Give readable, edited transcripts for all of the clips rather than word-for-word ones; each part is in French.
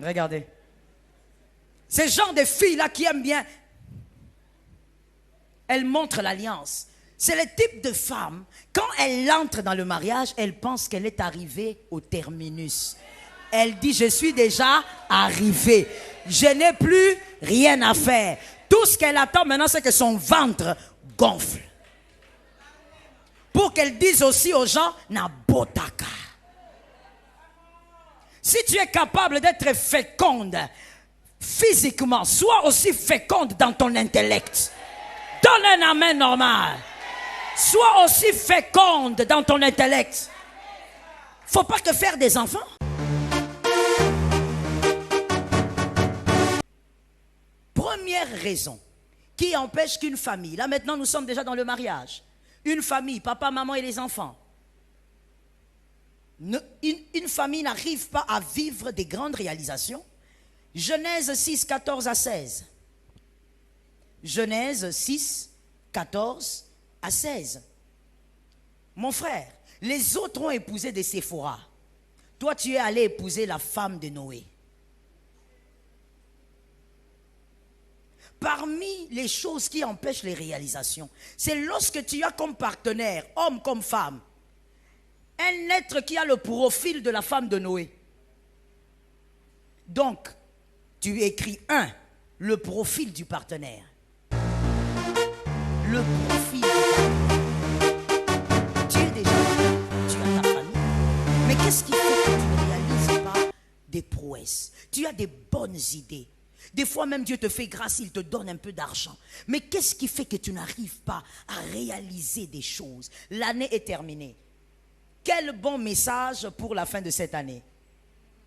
Regardez. Ces genre de filles-là qui aiment bien, elles montrent l'alliance. C'est le type de femme, quand elle entre dans le mariage, elle pense qu'elle est arrivée au terminus. Elle dit, je suis déjà arrivée. Je n'ai plus rien à faire. Tout ce qu'elle attend maintenant, c'est que son ventre gonfle. Pour qu'elle dise aussi aux gens, Nabotaka. Si tu es capable d'être féconde physiquement, sois aussi féconde dans ton intellect. Donne un amen normal. Sois aussi féconde dans ton intellect. Faut pas que faire des enfants. Première raison qui empêche qu'une famille, là maintenant nous sommes déjà dans le mariage, une famille, papa, maman et les enfants, une famille n'arrive pas à vivre des grandes réalisations. Genèse 6, 14 à 16. Genèse 6, 14 à 16. Mon frère, les autres ont épousé des Séphora. Toi, tu es allé épouser la femme de Noé. Parmi les choses qui empêchent les réalisations, c'est lorsque tu as comme partenaire, homme comme femme, un être qui a le profil de la femme de Noé. Donc, tu écris le profil du partenaire. Le profil. Tu es déjà marié, tu as ta famille. Mais qu'est-ce qui fait que tu ne réalises pas des prouesses? Tu as des bonnes idées. Des fois même Dieu te fait grâce, il te donne un peu d'argent. Mais qu'est-ce qui fait que tu n'arrives pas à réaliser des choses? L'année est terminée. Quel bon message pour la fin de cette année.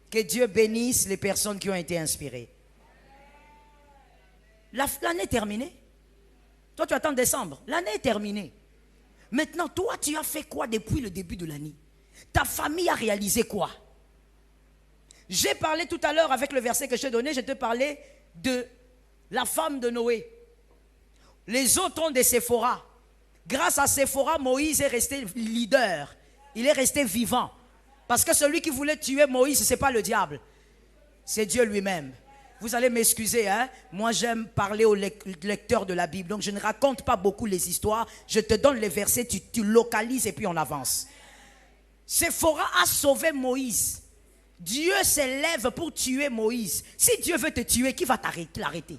Que Dieu bénisse les personnes qui ont été inspirées. L'année est terminée. Toi, tu attends décembre. L'année est terminée. Maintenant, toi, tu as fait quoi depuis le début de l'année? Ta famille a réalisé quoi? J'ai parlé tout à l'heure avec le verset que je t'ai donné. Je te parlais de la femme de Noé. Les autres ont des Séphora. Grâce à Séphora, Moïse est resté leader. Il est resté vivant. Parce que celui qui voulait tuer Moïse, ce n'est pas le diable. C'est Dieu lui-même. Vous allez m'excuser, hein? Moi j'aime parler aux lecteurs de la Bible. Donc je ne raconte pas beaucoup les histoires. Je te donne les versets, tu localises et puis on avance. Séphora a sauvé Moïse. Dieu s'élève pour tuer Moïse. Si Dieu veut te tuer, qui va l'arrêter?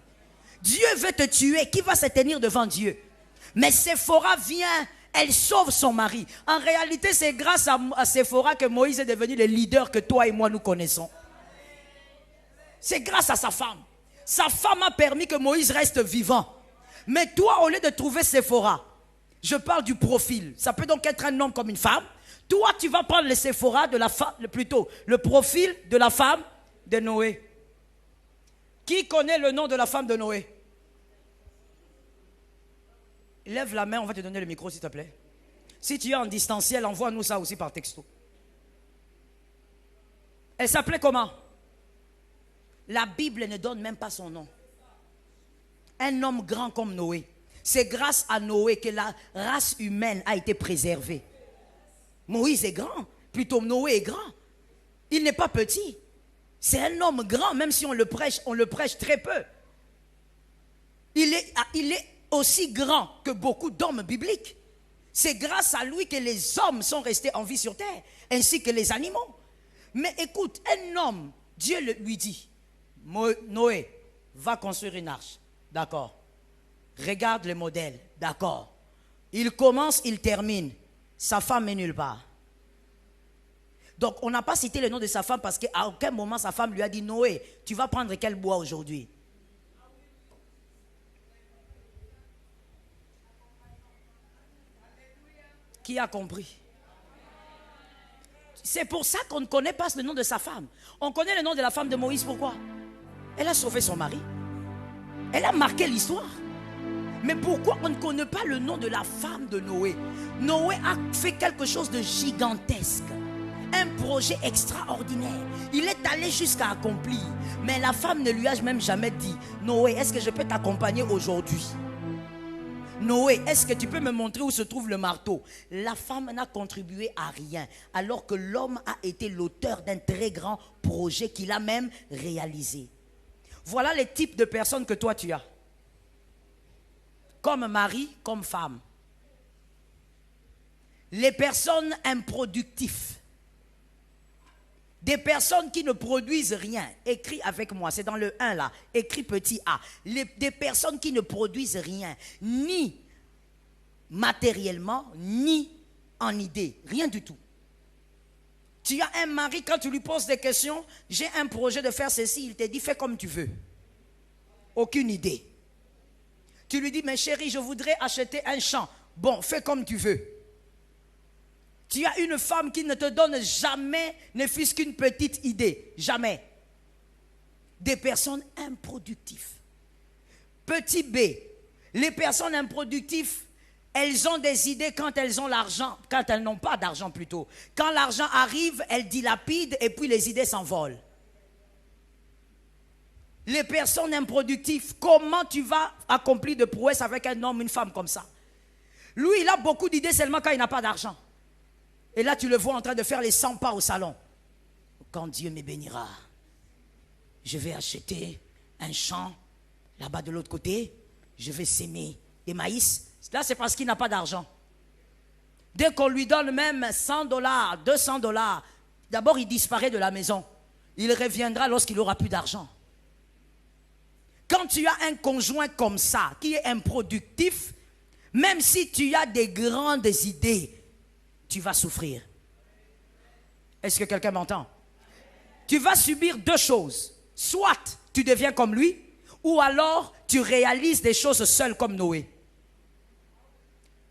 Dieu veut te tuer, qui va se tenir devant Dieu? Mais Séphora vient, elle sauve son mari. En réalité, c'est grâce à Séphora que Moïse est devenu le leader que toi et moi nous connaissons. C'est grâce à sa femme. Sa femme a permis que Moïse reste vivant. Mais toi, au lieu de trouver Séphora, je parle du profil. Ça peut donc être un homme comme une femme. Toi, tu vas prendre le Séphora de la femme, plutôt le profil de la femme de Noé. Qui connaît le nom de la femme de Noé? Lève la main, on va te donner le micro s'il te plaît. Si tu es en distanciel, envoie-nous ça aussi par texto. Elle s'appelait comment? La Bible ne donne même pas son nom. Un homme grand comme Noé. C'est grâce à Noé que la race humaine a été préservée. Moïse est grand, plutôt Noé est grand. Il n'est pas petit. C'est un homme grand, même si on le prêche très peu. Il est aussi grand que beaucoup d'hommes bibliques. C'est grâce à lui que les hommes sont restés en vie sur terre, ainsi que les animaux. Mais écoute, un homme, Dieu lui dit, Noé, va construire une arche. D'accord. Regarde le modèle. D'accord. Il commence, il termine. Sa femme est nulle part. Donc on n'a pas cité le nom de sa femme parce qu'à aucun moment sa femme lui a dit, Noé, tu vas prendre quel bois aujourd'hui? Qui a compris? C'est pour ça qu'on ne connaît pas le nom de sa femme. On connaît le nom de la femme de Moïse, pourquoi? Elle a sauvé son mari. Elle a marqué l'histoire. Mais pourquoi on ne connaît pas le nom de la femme de Noé? Noé a fait quelque chose de gigantesque. Un projet extraordinaire. Il est allé jusqu'à accomplir. Mais la femme ne lui a même jamais dit, Noé, est-ce que je peux t'accompagner aujourd'hui? Noé, est-ce que tu peux me montrer où se trouve le marteau? La femme n'a contribué à rien, alors que l'homme a été l'auteur d'un très grand projet qu'il a même réalisé. Voilà les types de personnes que toi tu as. Comme mari, comme femme. Les personnes improductives. Des personnes qui ne produisent rien. Écris avec moi, c'est dans le 1 là. Écris petit a. Des personnes qui ne produisent rien. Ni matériellement, ni en idée. Rien du tout. Tu as un mari, quand tu lui poses des questions, j'ai un projet de faire ceci, il te dit fais comme tu veux. Aucune idée. Tu lui dis mais chérie, je voudrais acheter un champ. Bon, fais comme tu veux. Tu as une femme qui ne te donne jamais, ne fût-ce qu'une petite idée. Jamais. Des personnes improductives. Petit b, les personnes improductives, elles ont des idées quand elles ont l'argent, quand elles n'ont pas d'argent plutôt. Quand l'argent arrive, elles dilapident et puis les idées s'envolent. Les personnes improductives, comment tu vas accomplir de prouesses avec un homme, une femme comme ça? Lui, il a beaucoup d'idées seulement quand il n'a pas d'argent. Et là, tu le vois en train de faire les 100 pas au salon. Quand Dieu me bénira, je vais acheter un champ là-bas de l'autre côté. Je vais s'aimer des maïs. Là, c'est parce qu'il n'a pas d'argent. Dès qu'on lui donne même $100, $200, d'abord, il disparaît de la maison. Il reviendra lorsqu'il n'aura plus d'argent. Quand tu as un conjoint comme ça, qui est improductif, même si tu as des grandes idées, tu vas souffrir. Est-ce que quelqu'un m'entend? Tu vas subir deux choses. Soit tu deviens comme lui, ou alors tu réalises des choses seul comme Noé.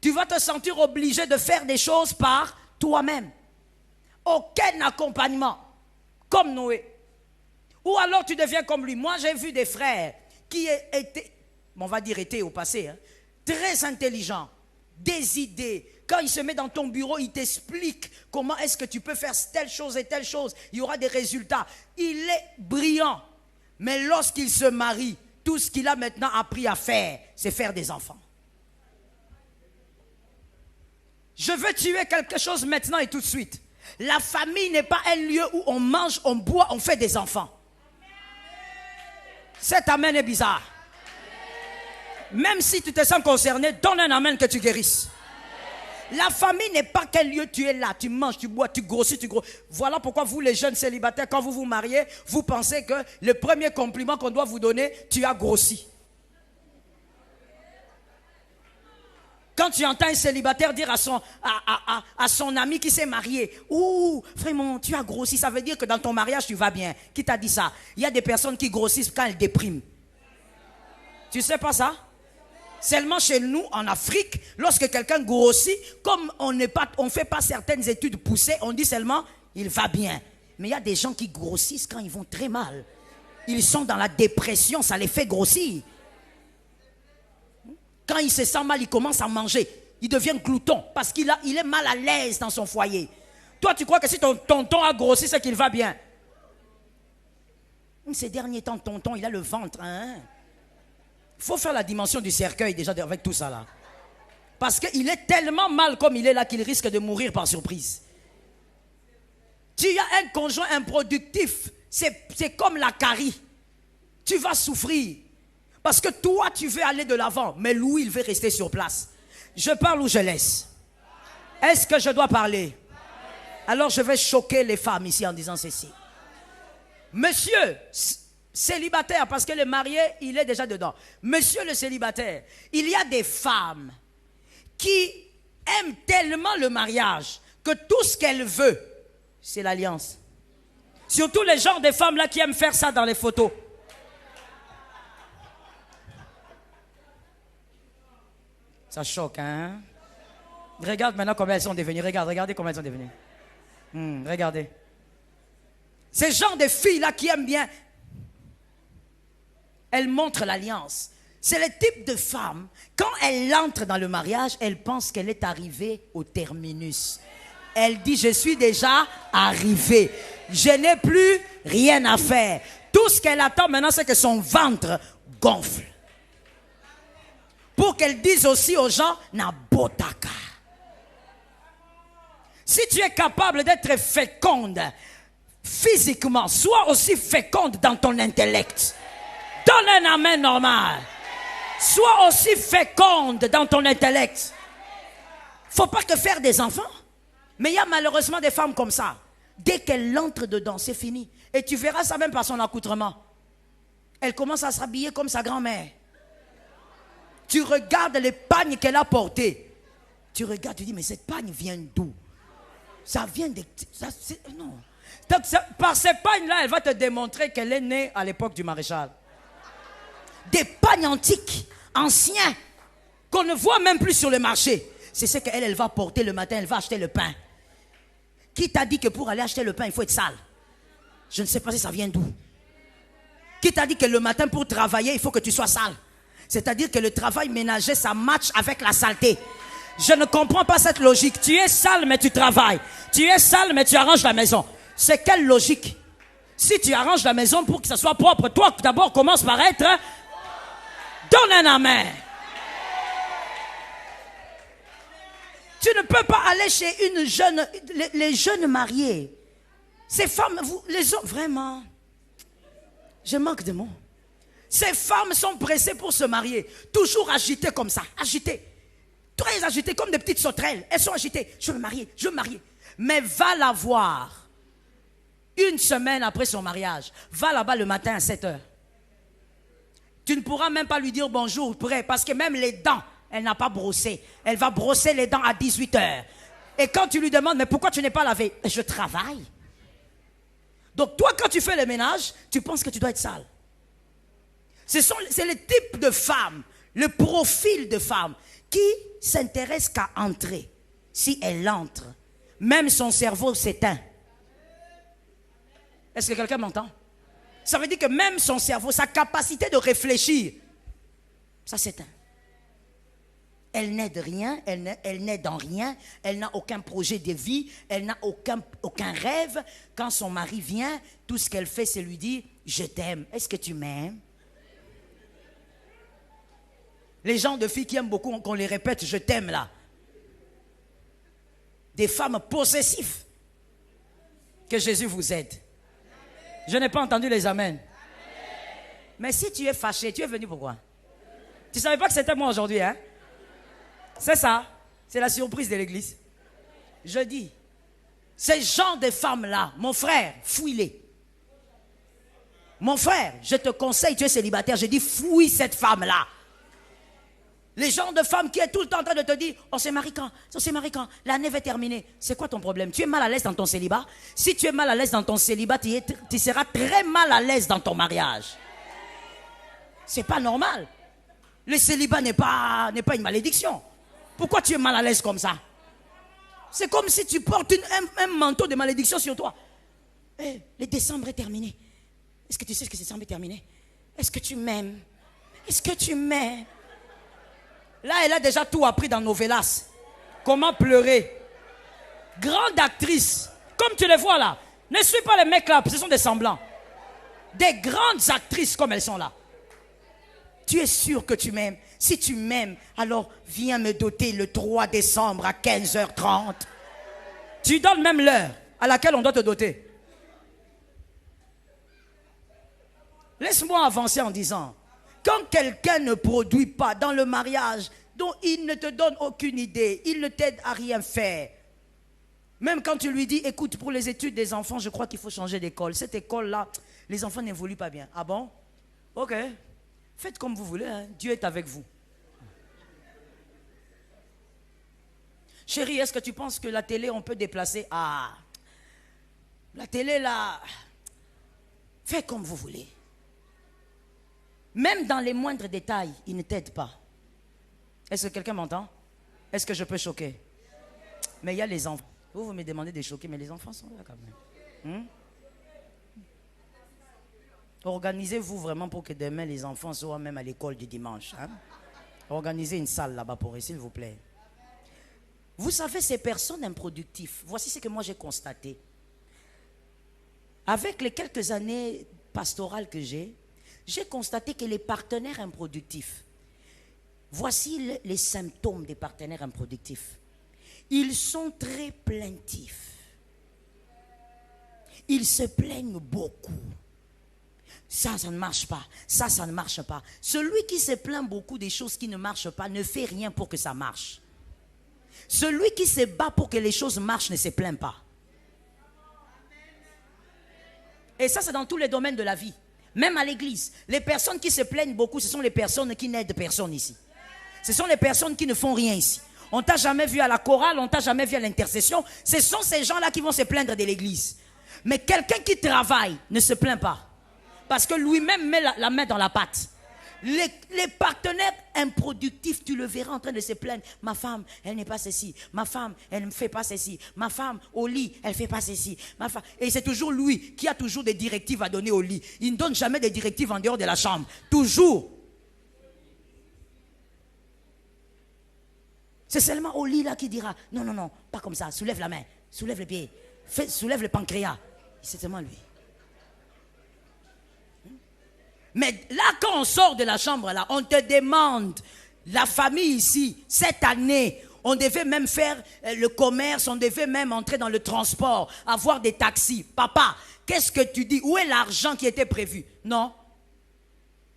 Tu vas te sentir obligé de faire des choses par toi-même. Aucun accompagnement, comme Noé. Ou alors tu deviens comme lui. Moi, j'ai vu des frères qui étaient, on va dire étaient au passé, hein, très intelligents, des idées. Quand il se met dans ton bureau, il t'explique comment est-ce que tu peux faire telle chose et telle chose. Il y aura des résultats. Il est brillant. Mais lorsqu'il se marie, tout ce qu'il a maintenant appris à faire, c'est faire des enfants. Je veux tuer quelque chose maintenant et tout de suite. La famille n'est pas un lieu où on mange, on boit, on fait des enfants. Cet amen est bizarre. Même si tu te sens concerné, donne un amen que tu guérisses. La famille n'est pas quel lieu tu es là. Tu manges, tu bois, tu grossis, tu grossis. Voilà pourquoi vous les jeunes célibataires, quand vous vous mariez, vous pensez que le premier compliment qu'on doit vous donner, tu as grossi. Quand tu entends un célibataire dire à son ami qui s'est marié, « Ouh, vraiment, tu as grossi », ça veut dire que dans ton mariage, tu vas bien. Qui t'a dit ça? Il y a des personnes qui grossissent quand elles dépriment. Tu sais pas ça? Seulement chez nous, en Afrique, lorsque quelqu'un grossit, comme on ne fait pas certaines études poussées, on dit seulement, il va bien. Mais il y a des gens qui grossissent quand ils vont très mal. Ils sont dans la dépression, ça les fait grossir. Quand il se sent mal, il commence à manger. Il devient glouton parce qu'il est mal à l'aise dans son foyer. Toi, tu crois que si ton tonton a grossi, c'est qu'il va bien. Ces derniers temps, tonton, il a le ventre. Hein? Il faut faire la dimension du cercueil déjà avec tout ça là. Parce qu'il est tellement mal comme il est là qu'il risque de mourir par surprise. Tu as un conjoint improductif, c'est comme la carie. Tu vas souffrir. Parce que toi, tu veux aller de l'avant, mais lui, il veut rester sur place. Je parle ou je laisse? Est-ce que je dois parler? Alors je vais choquer les femmes ici en disant ceci. Monsieur célibataire, parce que le marié, il est déjà dedans. Monsieur le célibataire, il y a des femmes qui aiment tellement le mariage que tout ce qu'elle veut, c'est l'alliance. Surtout les genres de femmes là qui aiment faire ça dans les photos. Ça choque, hein? Regarde maintenant comment elles sont devenues. Regardez comment elles sont devenues. Regardez. Ces genres de filles-là qui aiment bien, elles montrent l'alliance. C'est le type de femme, quand elle entre dans le mariage, elle pense qu'elle est arrivée au terminus. Elle dit, je suis déjà arrivée. Je n'ai plus rien à faire. Tout ce qu'elle attend maintenant, c'est que son ventre gonfle. pour qu'elle dise aussi aux gens, Nabotaka. Si tu es capable d'être féconde physiquement, sois aussi féconde dans ton intellect. Donne un amen normal. Sois aussi féconde dans ton intellect. Faut pas que faire des enfants. Mais il y a malheureusement des femmes comme ça. Dès qu'elle entre dedans, c'est fini. Et tu verras ça même par son accoutrement. Elle commence à s'habiller comme sa grand-mère. Tu regardes les pagnes qu'elle a portées. Tu regardes, tu dis, mais cette pagne vient d'où? Ça vient de... non. Donc, par ces pagnes-là, elle va te démontrer qu'elle est née à l'époque du maréchal. Des pagnes antiques, anciens, qu'on ne voit même plus sur le marché. C'est ce qu'elle elle va porter le matin, elle va acheter le pain. Qui t'a dit que pour aller acheter le pain, il faut être sale? Je ne sais pas si ça vient d'où. Qui t'a dit que le matin, pour travailler, il faut que tu sois sale? C'est-à-dire que le travail ménager, ça match avec la saleté. Je ne comprends pas cette logique. Tu es sale, mais tu travailles. Tu es sale, mais tu arranges la maison. C'est quelle logique? Si tu arranges la maison pour que ça soit propre, toi, d'abord, commence par être... Donne un amen. Tu ne peux pas aller chez une jeune... Les jeunes mariés. Ces femmes, vous, les hommes, vraiment... Je manque de mots. Ces femmes sont pressées pour se marier. Toujours agitées comme ça. Agitées. Très agitées, comme des petites sauterelles. Elles sont agitées. Je veux me marier, je veux me marier. Mais va la voir. Une semaine après son mariage. Va là-bas le matin à 7 heures. Tu ne pourras même pas lui dire bonjour près. Parce que même les dents, elle n'a pas brossé. Elle va brosser les dents à 18 heures. Et quand tu lui demandes, mais pourquoi tu n'es pas lavé? Je travaille. Donc toi, quand tu fais le ménage, tu penses que tu dois être sale. C'est le type de femme, le profil de femme qui s'intéresse qu'à entrer. Si elle entre, même son cerveau s'éteint. Est-ce que quelqu'un m'entend? Ça veut dire que même son cerveau, sa capacité de réfléchir, ça s'éteint. Elle n'est de rien, elle n'est dans rien, elle n'a aucun projet de vie, elle n'a aucun rêve. Quand son mari vient, tout ce qu'elle fait, c'est lui dire « Je t'aime, est-ce que tu m'aimes ?» Les gens de filles qui aiment beaucoup qu'on les répète « Je t'aime » là. Des femmes possessives. Que Jésus vous aide. Je n'ai pas entendu les amens. Mais si tu es fâché, tu es venu pourquoi? Tu ne savais pas que c'était moi aujourd'hui, hein? C'est ça. C'est la surprise de l'église. Je dis, ces gens de femmes-là, mon frère, fouille-les. Mon frère, je te conseille, tu es célibataire, je dis, fouille cette femme-là. Les gens de femmes qui est tout le temps en train de te dire, on s'est marié quand? On s'est marié quand? L'année va terminer. C'est quoi ton problème? Tu es mal à l'aise dans ton célibat? Si tu es mal à l'aise dans ton célibat, tu seras très mal à l'aise dans ton mariage. C'est pas normal. Le célibat n'est pas une malédiction. Pourquoi tu es mal à l'aise comme ça? C'est comme si tu portes un manteau de malédiction sur toi. Hey, le décembre est terminé. Est-ce que tu sais que décembre est terminé? Est-ce que tu m'aimes? Est-ce que tu m'aimes? Là, elle a déjà tout appris dans Novelas. Comment pleurer. Grande actrice. Comme tu les vois là. Ne suis pas les mecs là, ce sont des semblants. Des grandes actrices comme elles sont là. Tu es sûr que tu m'aimes? Si tu m'aimes, alors viens me doter le 3 décembre à 15h30. Tu donnes même l'heure à laquelle on doit te doter. Laisse-moi avancer en disant, quand quelqu'un ne produit pas dans le mariage, dont il ne te donne aucune idée, il ne t'aide à rien faire. Même quand tu lui dis, écoute, pour les études des enfants, je crois qu'il faut changer d'école. Cette école-là, les enfants n'évoluent pas bien. Ah bon? Ok. Faites comme vous voulez, hein. Dieu est avec vous. Chérie, est-ce que tu penses que la télé, on peut déplacer? Ah, la télé, là, faites comme vous voulez. Même dans les moindres détails, il ne t'aide pas. Est-ce que quelqu'un m'entend? Est-ce que je peux choquer? Mais il y a les enfants. Vous me demandez de choquer, mais les enfants sont là quand même. Organisez-vous vraiment pour que demain les enfants soient même à l'école du dimanche. Hein? Organisez une salle là-bas pour eux, s'il vous plaît. Vous savez, ces personnes improductives, voici ce que moi j'ai constaté. Avec les quelques années pastorales que j'ai constaté que les partenaires improductifs, Voici les symptômes des partenaires improductifs. Ils sont très plaintifs. Ils se plaignent beaucoup. Ça ne marche pas. Ça ne marche pas. Celui qui se plaint beaucoup des choses qui ne marchent pas ne fait rien pour que ça marche. Celui qui se bat pour que les choses marchent ne se plaint pas. Et ça, c'est dans tous les domaines de la vie. Même à l'église. Les personnes qui se plaignent beaucoup, ce sont les personnes qui n'aident personne ici. Ce sont les personnes qui ne font rien ici. On t'a jamais vu à la chorale, on t'a jamais vu à l'intercession. Ce sont ces gens-là qui vont se plaindre de l'église. Mais quelqu'un qui travaille ne se plaint pas. Parce que lui-même met la main dans la pâte. Les partenaires improductifs, tu le verras en train de se plaindre. Ma femme, elle n'est pas ceci. Ma femme, elle ne fait pas ceci. Ma femme, au lit, elle ne fait pas ceci. Ma femme... Et c'est toujours lui qui a toujours des directives à donner au lit. Il ne donne jamais des directives en dehors de la chambre. Toujours. C'est seulement au lit là qui dira, non, non, non, pas comme ça. Soulève la main, soulève les pieds, soulève le pancréas. C'est seulement lui. Mais là, quand on sort de la chambre, là, on te demande, la famille ici, cette année, on devait même faire le commerce, on devait même entrer dans le transport, avoir des taxis. Papa, qu'est-ce que tu dis? Où est l'argent qui était prévu? Non,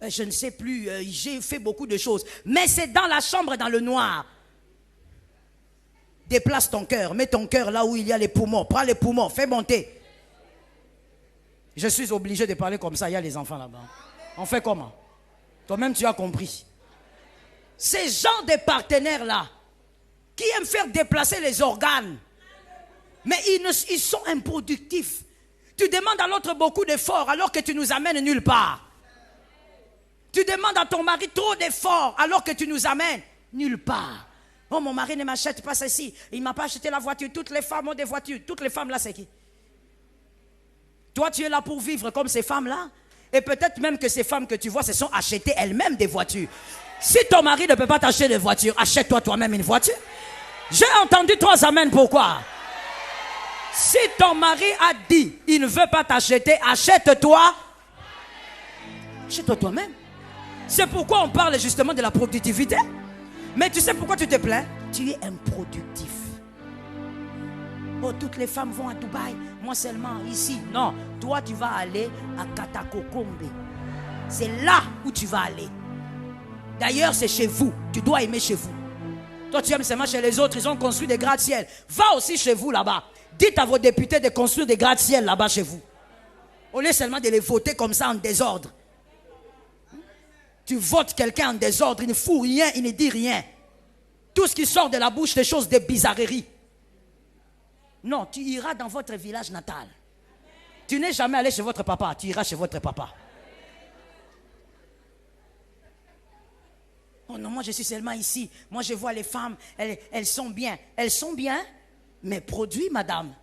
je ne sais plus, j'ai fait beaucoup de choses. Mais c'est dans la chambre, dans le noir. Déplace ton cœur, mets ton cœur là où il y a les poumons. Prends les poumons, fais monter. Je suis obligé de parler comme ça, il y a les enfants là-bas. On fait comment? Toi-même, tu as compris. Ces gens de partenaires-là, qui aiment faire déplacer les organes, mais ils sont improductifs. Tu demandes à l'autre beaucoup d'efforts alors que tu nous amènes nulle part. Tu demandes à ton mari trop d'efforts alors que tu nous amènes nulle part. Oh, mon mari ne m'achète pas ceci. Il ne m'a pas acheté la voiture. Toutes les femmes ont des voitures. Toutes les femmes là, c'est qui? Toi, tu es là pour vivre comme ces femmes-là. Et peut-être même que ces femmes que tu vois se sont achetées elles-mêmes des voitures. Si ton mari ne peut pas t'acheter de voiture, achète-toi toi-même une voiture. J'ai entendu 3 amens, pourquoi? Si ton mari a dit, il ne veut pas t'acheter, achète-toi. Achète-toi toi-même. C'est pourquoi on parle justement de la productivité. Mais tu sais pourquoi tu te plains? Tu es improductif. Oh, toutes les femmes vont à Dubaï, moi seulement ici. Non, toi tu vas aller à Katakokombe. C'est là où tu vas aller. D'ailleurs, c'est chez vous. Tu dois aimer chez vous. Toi, tu aimes seulement chez les autres. Ils ont construit des gratte-ciel. Va aussi chez vous là-bas. Dites à vos députés de construire des gratte-ciel là-bas chez vous. Au lieu seulement de les voter comme ça en désordre. Tu votes quelqu'un en désordre, il ne fout rien, il ne dit rien. Tout ce qui sort de la bouche, des choses de bizarreries. Non, tu iras dans votre village natal. Tu n'es jamais allé chez votre papa, tu iras chez votre papa. Oh non, moi je suis seulement ici. Moi je vois les femmes, elles sont bien. Elles sont bien, mais produis, madame.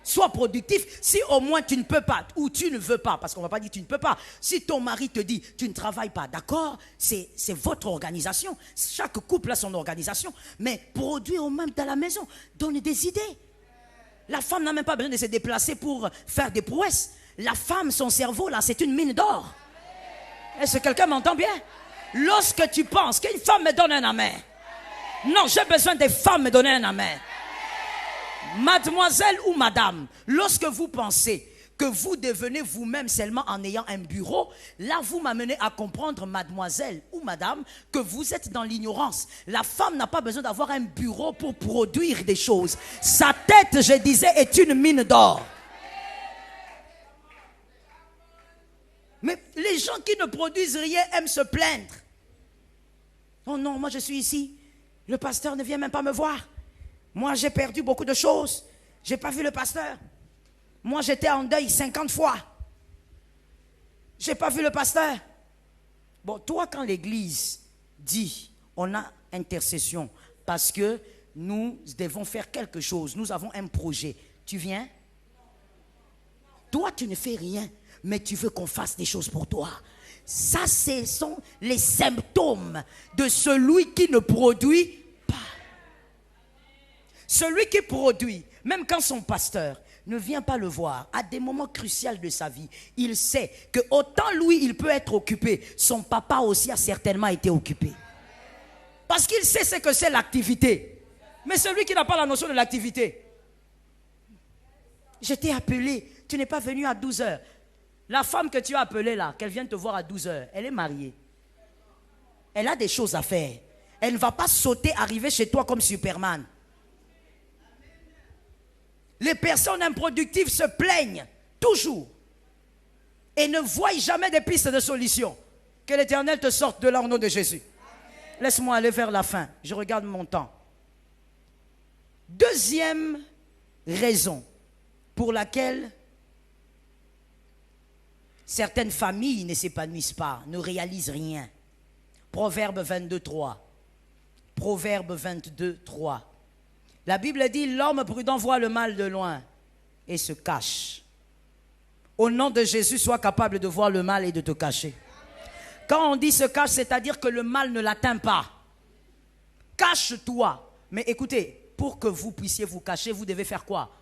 Sois productif. Si au moins tu ne peux pas, ou tu ne veux pas, parce qu'on ne va pas dire tu ne peux pas. Si ton mari te dit tu ne travailles pas, d'accord, c'est votre organisation. Chaque couple a son organisation. Mais produis au même dans la maison. Donne des idées. La femme n'a même pas besoin de se déplacer pour faire des prouesses. La femme, son cerveau là, c'est une mine d'or. Est-ce que quelqu'un m'entend bien? Lorsque tu penses qu'une femme me donne un amen. Non, j'ai besoin des femmes me donner un amen. Mademoiselle ou madame, lorsque vous pensez que vous devenez vous-même seulement en ayant un bureau, là vous m'amenez à comprendre, mademoiselle ou madame, que vous êtes dans l'ignorance. La femme n'a pas besoin d'avoir un bureau pour produire des choses. Sa tête, je disais, est une mine d'or. Mais les gens qui ne produisent rien aiment se plaindre. Oh non, moi je suis ici. Le pasteur ne vient même pas me voir. Moi, j'ai perdu beaucoup de choses. Je n'ai pas vu le pasteur. Moi, j'étais en deuil 50 fois. Je n'ai pas vu le pasteur. Bon, toi, quand l'église dit, on a intercession parce que nous devons faire quelque chose, nous avons un projet, tu viens? Toi, tu ne fais rien, mais tu veux qu'on fasse des choses pour toi. Ça, ce sont les symptômes de celui qui ne produit pas. Celui qui produit, même quand son pasteur ne vient pas le voir, à des moments cruciaux de sa vie, il sait que autant lui, il peut être occupé, son papa aussi a certainement été occupé. Parce qu'il sait ce que c'est l'activité. Mais celui qui n'a pas la notion de l'activité. Je t'ai appelé, tu n'es pas venu à 12 heures. La femme que tu as appelée là, qu'elle vienne te voir à 12 heures, elle est mariée. Elle a des choses à faire. Elle ne va pas sauter, arriver chez toi comme Superman. Les personnes improductives se plaignent toujours et ne voient jamais des pistes de solution. Que l'Éternel te sorte de là au nom de Jésus. Laisse-moi aller vers la fin. Je regarde mon temps. Deuxième raison pour laquelle certaines familles ne s'épanouissent pas, ne réalisent rien. Proverbe 22, 3. Proverbe 22, 3. La Bible dit, l'homme prudent voit le mal de loin et se cache. Au nom de Jésus, sois capable de voir le mal et de te cacher. Quand on dit se cache, c'est-à-dire que le mal ne l'atteint pas. Cache-toi. Mais écoutez, pour que vous puissiez vous cacher, vous devez faire quoi?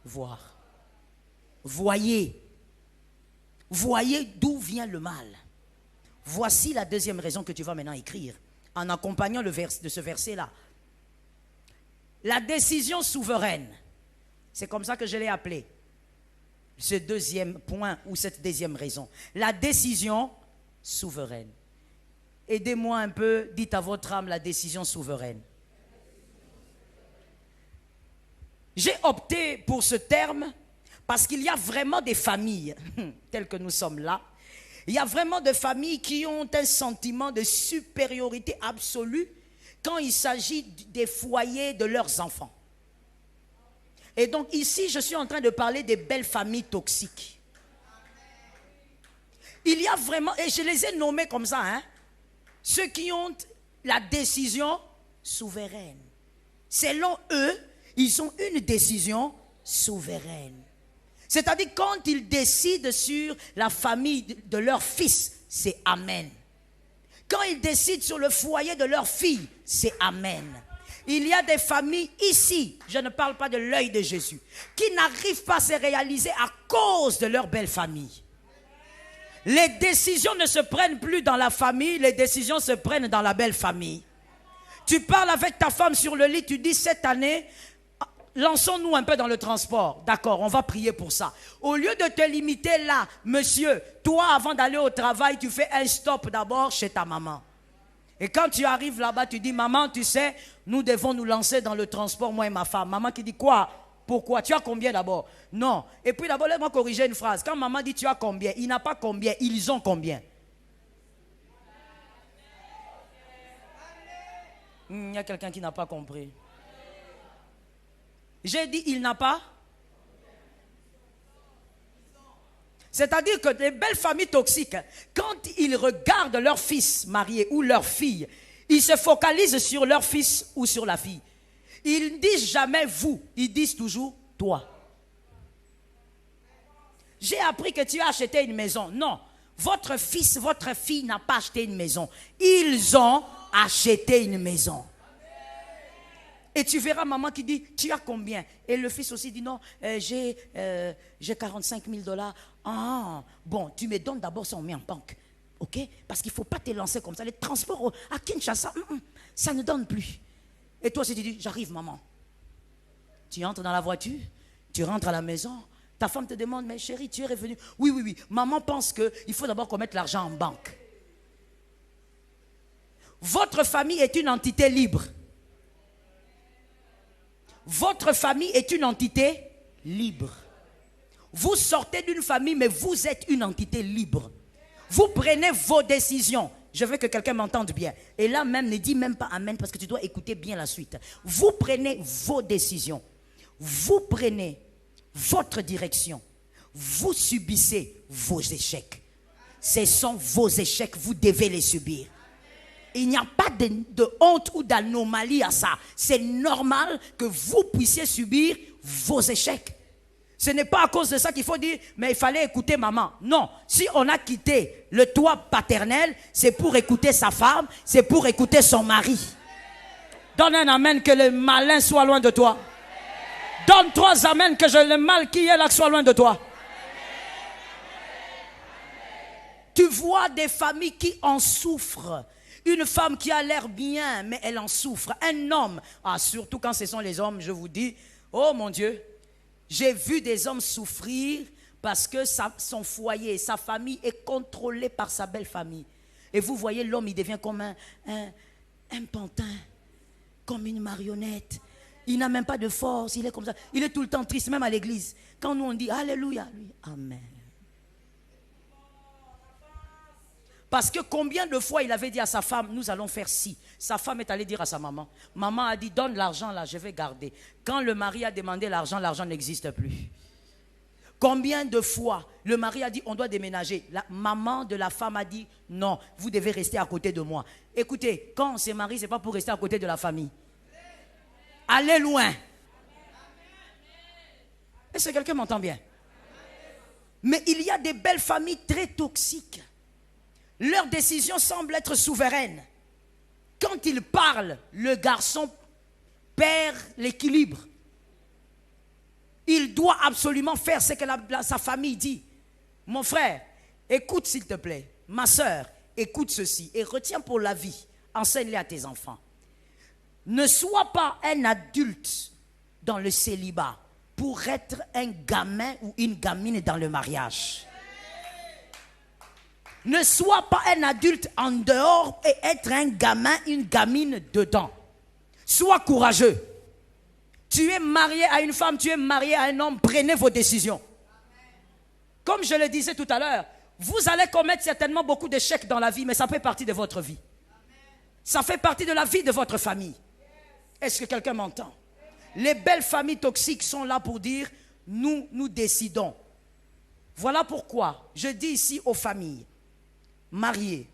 Voir. Voyez. Voyez d'où vient le mal. Voici la deuxième raison que tu vas maintenant écrire, en accompagnant de ce verset-là. La décision souveraine. C'est comme ça que je l'ai appelé. Ce deuxième point ou cette deuxième raison. La décision souveraine. Aidez-moi un peu, dites à votre âme la décision souveraine. J'ai opté pour ce terme parce qu'il y a vraiment des familles, telles que nous sommes là, il y a vraiment des familles qui ont un sentiment de supériorité absolue quand il s'agit des foyers de leurs enfants. Et donc ici, je suis en train de parler des belles familles toxiques. Il y a vraiment, et je les ai nommés comme ça, hein, ceux qui ont la décision souveraine. Selon eux, ils ont une décision souveraine. C'est-à-dire quand ils décident sur la famille de leur fils, c'est Amen. Quand ils décident sur le foyer de leur fille, c'est Amen. Il y a des familles ici, je ne parle pas de l'œil de Jésus, qui n'arrivent pas à se réaliser à cause de leur belle famille. Les décisions ne se prennent plus dans la famille, les décisions se prennent dans la belle famille. Tu parles avec ta femme sur le lit, tu dis cette année, lançons-nous un peu dans le transport. D'accord, on va prier pour ça. Au lieu de te limiter là, monsieur, toi avant d'aller au travail, tu fais un stop d'abord chez ta maman. Et quand tu arrives là-bas, tu dis, maman, tu sais, nous devons nous lancer dans le transport, moi et ma femme. Maman qui dit quoi? Pourquoi? Tu as combien d'abord? Non. Et puis d'abord, laisse-moi corriger une phrase. Quand maman dit tu as combien, il n'a pas combien, ils ont combien? Il y a quelqu'un qui n'a pas compris. J'ai dit il n'a pas. C'est-à-dire que les belles familles toxiques, quand ils regardent leur fils marié ou leur fille, ils se focalisent sur leur fils ou sur la fille. Ils ne disent jamais vous, ils disent toujours toi. J'ai appris que tu as acheté une maison. Non, votre fils, votre fille n'a pas acheté une maison. Ils ont acheté une maison. Et tu verras maman qui dit, tu as combien? Et le fils aussi dit, non, j'ai 45 000 $. Ah, bon, tu me donnes d'abord ça, on met en banque. Ok? Parce qu'il ne faut pas te lancer comme ça. Les transports à Kinshasa, ça ne donne plus. Et toi aussi tu dis, j'arrive maman. Tu entres dans la voiture, tu rentres à la maison, ta femme te demande, mais chérie, tu es revenu? Oui, oui, oui. Maman pense qu'il faut d'abord qu'on mette l'argent en banque. Votre famille est une entité libre. Votre famille est une entité libre. Vous sortez d'une famille, mais vous êtes une entité libre. Vous prenez vos décisions. Je veux que quelqu'un m'entende bien. Et là même, ne dis même pas Amen parce que tu dois écouter bien la suite. Vous prenez vos décisions. Vous prenez votre direction. Vous subissez vos échecs. Ce sont vos échecs, vous devez les subir. Il n'y a pas de honte ou d'anomalie à ça. C'est normal que vous puissiez subir vos échecs. Ce n'est pas à cause de ça qu'il faut dire, mais il fallait écouter maman. Non, si on a quitté le toit paternel, c'est pour écouter sa femme, c'est pour écouter son mari. Donne un amen que le malin soit loin de toi. Donne 3 amens que le mal qui est là soit loin de toi. Tu vois des familles qui en souffrent. Une femme qui a l'air bien, mais elle en souffre. Un homme, surtout quand ce sont les hommes, je vous dis, oh mon Dieu, j'ai vu des hommes souffrir parce que son foyer, sa famille est contrôlée par sa belle famille. Et vous voyez, l'homme, il devient comme un pantin, comme une marionnette. Il n'a même pas de force, il est comme ça. Il est tout le temps triste, même à l'église. Quand nous on dit Alléluia, lui, Amen. Parce que combien de fois il avait dit à sa femme, nous allons faire ci. Sa femme est allée dire à sa maman. Maman a dit, donne l'argent là, je vais garder. Quand le mari a demandé l'argent n'existe plus. Combien de fois le mari a dit, on doit déménager. La maman de la femme a dit, non, vous devez rester à côté de moi. Écoutez, quand on se marie, ce n'est pas pour rester à côté de la famille. Allez loin. Est-ce que quelqu'un m'entend bien? Mais il y a des belles familles très toxiques. Leur décision semble être souveraine. Quand ils parlent, le garçon perd l'équilibre. Il doit absolument faire ce que sa famille dit. Mon frère, écoute s'il te plaît. Ma soeur, écoute ceci et retiens pour la vie. Enseigne-les à tes enfants. Ne sois pas un adulte dans le célibat pour être un gamin ou une gamine dans le mariage. Ne sois pas un adulte en dehors et être un gamin, une gamine dedans. Sois courageux. Tu es marié à une femme, tu es marié à un homme, prenez vos décisions. Comme je le disais tout à l'heure, vous allez commettre certainement beaucoup d'échecs dans la vie, mais ça fait partie de votre vie. Ça fait partie de la vie de votre famille. Est-ce que quelqu'un m'entend? Les belles familles toxiques sont là pour dire, nous décidons. Voilà pourquoi je dis ici aux familles mariées,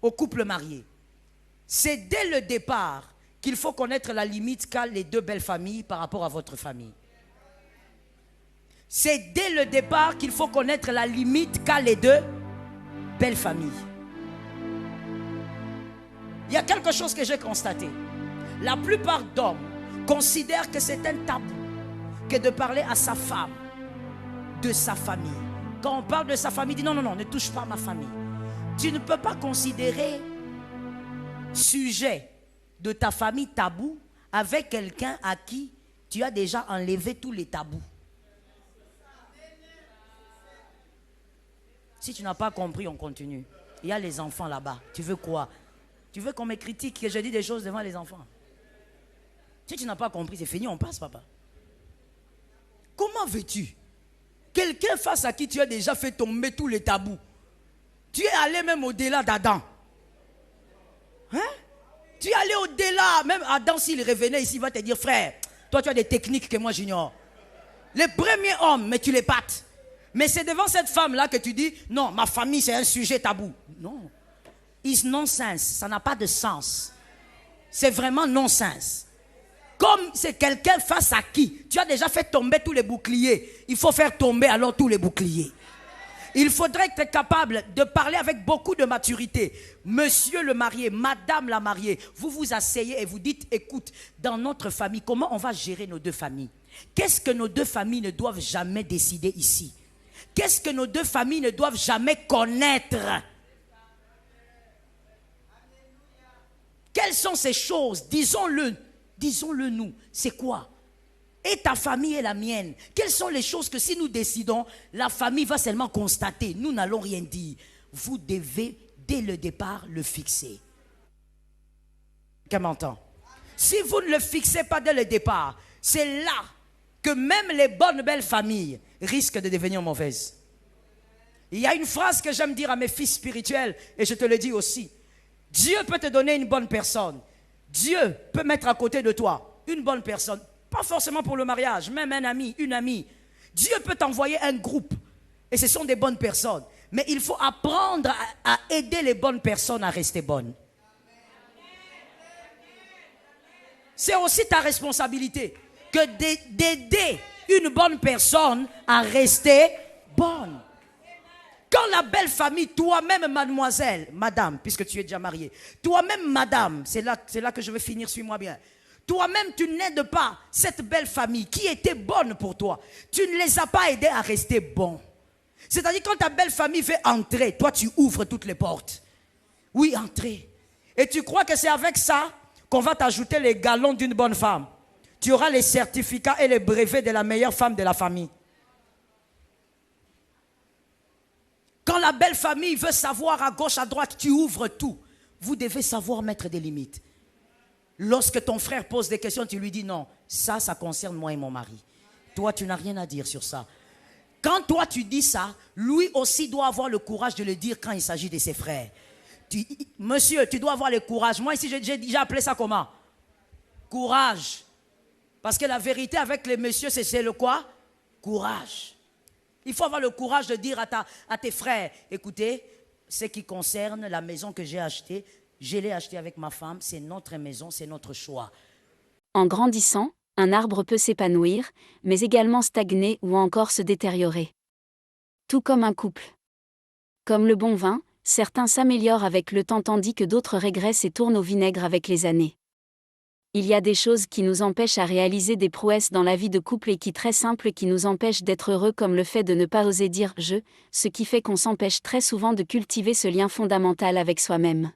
aux couples mariés, c'est dès le départ qu'il faut connaître la limite qu'a les deux belles familles par rapport à votre famille. C'est dès le départ qu'il faut connaître la limite qu'a les deux belles familles. Il y a quelque chose que j'ai constaté. La plupart d'hommes considèrent que c'est un tabou que de parler à sa femme de sa famille. Quand on parle de sa famille, il dit non, ne touche pas à ma famille. Tu ne peux pas considérer sujet de ta famille tabou avec quelqu'un à qui tu as déjà enlevé tous les tabous. Si tu n'as pas compris, on continue. Il y a les enfants là-bas. Tu veux quoi? Tu veux qu'on me critique, que je dis des choses devant les enfants? Si tu n'as pas compris, c'est fini, on passe, papa. Comment veux-tu? Quelqu'un face à qui tu as déjà fait tomber tous les tabous. Tu es allé même au-delà d'Adam. Hein? Tu es allé au-delà. Même Adam, s'il revenait ici, il va te dire, frère, toi tu as des techniques que moi j'ignore. Les premiers hommes, mais tu les pâtes. Mais c'est devant cette femme-là que tu dis, non, ma famille c'est un sujet tabou. Non. It's nonsense. Ça n'a pas de sens. C'est vraiment non-sens. Comme c'est quelqu'un face à qui tu as déjà fait tomber tous les boucliers, il faut faire tomber alors tous les boucliers. Il faudrait être capable de parler avec beaucoup de maturité. Monsieur le marié, madame la mariée, vous vous asseyez et vous dites, écoute, dans notre famille, comment on va gérer nos deux familles? Qu'est-ce que nos deux familles ne doivent jamais décider ici? Qu'est-ce que nos deux familles ne doivent jamais connaître? Quelles sont ces choses? Disons-le nous. C'est quoi? Et ta famille et la mienne. Quelles sont les choses que si nous décidons, la famille va seulement constater. Nous n'allons rien dire. Vous devez, dès le départ, le fixer. Quelqu'un m'entend? Si vous ne le fixez pas dès le départ, c'est là que même les bonnes belles familles risquent de devenir mauvaises. Il y a une phrase que j'aime dire à mes fils spirituels, et je te le dis aussi. Dieu peut te donner une bonne personne. Dieu peut mettre à côté de toi une bonne personne. Pas forcément pour le mariage, même un ami, une amie. Dieu peut t'envoyer un groupe. Et ce sont des bonnes personnes. Mais il faut apprendre à aider les bonnes personnes à rester bonnes. C'est aussi ta responsabilité que d'aider une bonne personne à rester bonne. Quand la belle famille, toi-même mademoiselle, madame, puisque tu es déjà mariée, toi-même madame, c'est là que je vais finir, suis-moi bien. Toi-même, tu n'aides pas cette belle famille qui était bonne pour toi. Tu ne les as pas aidés à rester bons. C'est-à-dire quand ta belle famille fait entrer, toi tu ouvres toutes les portes. Oui, entrez. Et tu crois que c'est avec ça qu'on va t'ajouter les galons d'une bonne femme. Tu auras les certificats et les brevets de la meilleure femme de la famille. Quand la belle famille veut savoir à gauche, à droite, tu ouvres tout. Vous devez savoir mettre des limites. Lorsque ton frère pose des questions, tu lui dis non, ça concerne moi et mon mari. Toi, tu n'as rien à dire sur ça. Quand toi, tu dis ça, lui aussi doit avoir le courage de le dire quand il s'agit de ses frères. Monsieur, tu dois avoir le courage. Moi, ici, j'ai déjà appelé ça comment? Courage. Parce que la vérité avec les messieurs, c'est le quoi? Courage. Il faut avoir le courage de dire à tes frères, écoutez, ce qui concerne la maison que j'ai achetée, je l'ai achetée avec ma femme, c'est notre maison, c'est notre choix. En grandissant, un arbre peut s'épanouir, mais également stagner ou encore se détériorer. Tout comme un couple. Comme le bon vin, certains s'améliorent avec le temps tandis que d'autres régressent et tournent au vinaigre avec les années. Il y a des choses qui nous empêchent à réaliser des prouesses dans la vie de couple et qui très simples qui nous empêchent d'être heureux comme le fait de ne pas oser dire « je », ce qui fait qu'on s'empêche très souvent de cultiver ce lien fondamental avec soi-même.